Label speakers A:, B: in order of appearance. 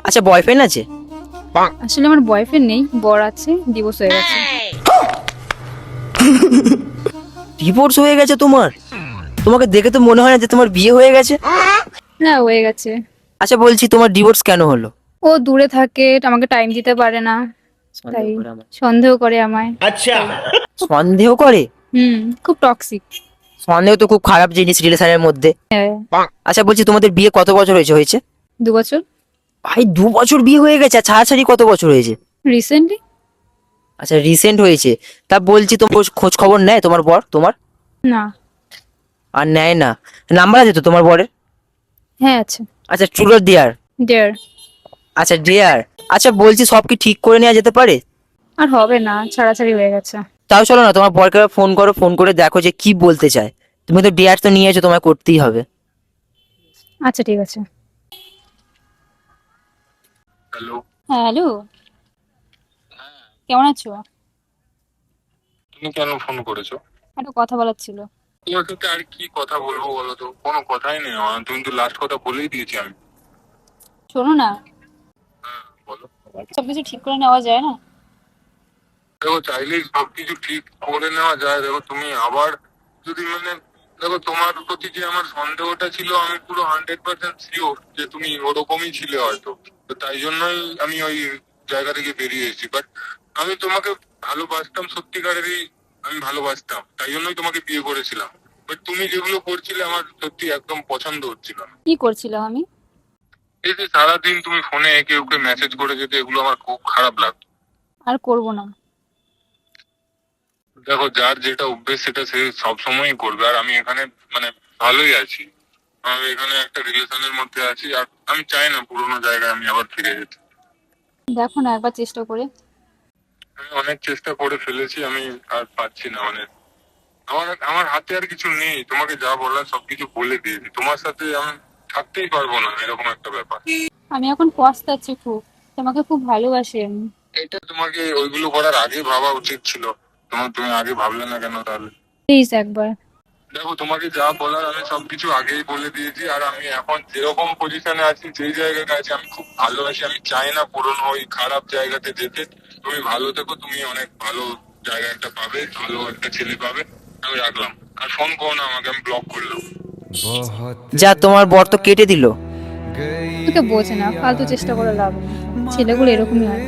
A: আচ্ছা, বয়ফ্রেন্ড আছে?
B: আসলে আমার বয়ফ্রেন্ড নেই, বর আছে, ডিভোর্স হয়ে গেছে।
A: ডিভোর্স হয়ে গেছে তোমার? তোমাকে দেখে তো মনে হয় না যে তোমার বিয়ে হয়ে গেছে।
B: হ্যাঁ, হয়ে গেছে।
A: আচ্ছা, বলছি তোমার ডিভোর্স কেন হলো?
B: ও দূরে থাকে, আমাকে টাইম দিতে পারে না, তাই সন্দেহ করে আমায়।
A: সন্দেহ করে?
B: খুব টক্সিক।
A: সন্দেহ তো খুব খারাপ জিনিস রিলেশনের মধ্যে।
B: হ্যাঁ।
A: আচ্ছা, বলছি তোমাদের বিয়ে কত বছর হয়েছে?
B: 2 বছর।
A: ভাই, 2 বছর বিয়ে হয়ে গেছে? আর ছাড়াছাড়ি কত বছর হয়েছে?
B: রিসেন্টলি।
A: আচ্ছা, রিসেন্ট হয়েছে। তা বলছি, তোমার খোঁজ খবর নেয় তোমার বর তোমার?
B: না।
A: আর নেয় না? নাম্বার আছে তো তোমার বরের?
B: হ্যাঁ আছে।
A: আচ্ছা, ট্রুলার দেয়ার?
B: ডেয়ার।
A: আচ্ছা, ডেয়ার। আচ্ছা, বলছি সব কি ঠিক করে নেওয়া যেতে পারে?
B: আর হবে না, ছাড়াছাড়ি হয়ে গেছে।
A: তাও চলো না, তোমার বরকে ফোন করো, ফোন করে দেখো যে কি বলতে চায়। তুমি তো ডেয়ার তো নিয়েছো, তোমায় করতেই হবে।
B: আচ্ছা ঠিক আছে।
C: হ্যালো।
B: হ্যাঁ হ্যালো, কেমন আছো?
C: তুমি কেন ফোন করেছো?
B: একটা কথা বলার ছিল।
C: তোমার সাথে আর কি কথা বলবো বলো তো? কোনো কথাই নেই আমার, তুমি তো লাস্ট কথা বলেই দিয়েছি আমি।
B: শোনো না,
C: হ্যাঁ বলো।
B: সবকিছু ঠিক করে নেওয়া যায় না?
C: দেখো, চাইলেই সবকিছু ঠিক করে নেওয়া যায়। দেখো তুমি আবার যদি দেখো, তোমার প্রতি যে আমার সন্দেহটা ছিল, আমি পুরো 100% শিওর যে তুমি ওরকমই ছিলে হয়তো। তো তাই জন্যই আমি ওই জায়গা থেকে বেরিয়ে এসেছি। বাট আমি তোমাকে ভালোবাসতাম, সত্যিকারেরই আমি ভালোবাসতাম, তাই জন্যই তোমাকে বিয়ে করেছিলাম। বাট তুমি যেগুলো করছিলে আমার সত্যি একদম পছন্দ হচ্ছিল না।
B: কি করছিলাম আমি?
C: এই যে সারাদিন তুমি ফোনে একে ওকে মেসেজ করে যেতে, এগুলো আমার খুব খারাপ লাগতো।
B: আর করব না।
C: দেখো, যার যেটা অভ্যেস সেটা সে সবসময়ই করবে। আর আমি এখানে ভালোই আছি। আমি এখানে একটা রিলেশনের মধ্যে আছি, আর আমি চাই না পুরোনো জায়গায় আমি আবার ফিরে যেতে।
B: দেখো না একবার চেষ্টা করে।
C: আমি অনেক চেষ্টা করে ফেলেছি, আমি আর পাচ্ছি না। আমার আমার হাতে আর কিছু নেই। তোমাকে যা বলার সবকিছু বলে দিয়েছি। তোমার সাথে আমি থাকতেই পারবো না, এরকম একটা ব্যাপার।
B: আমি এখন পস্তাচ্ছি খুব, তোমাকে খুব ভালোবাসি আমি।
C: এটা তোমাকে ওইগুলো করার আগে ভাবা উচিত ছিল। তুমি আগে ভাবলে না কেন তাহলে?
B: প্লিজ একবার।
C: দেখো, তোমাকে যা বলার আমি সবকিছু আগেই বলে দিয়েছি। আর আমি এখন যেরকম পজিশনে আছি, যেই জায়গাতে আছি, আমি খুব ভালো আছি। আমি চাই না পুরনো ওই খারাপ জায়গাতে যেতে। তুমি ভালো থেকো, তুমি অনেক ভালো জায়গা একটা পাবে, ভালো একটা ছেলে পাবে। আমি রাখলাম। আর ফোন করো না আমাকে, আমি ব্লক করলাম।
A: যা, তোমার বর তো কেটে দিল।
B: তোকে বোঝে না, ফালতু চেষ্টা করে লাভ নেই, ছেলেগুলো এরকমই হয়।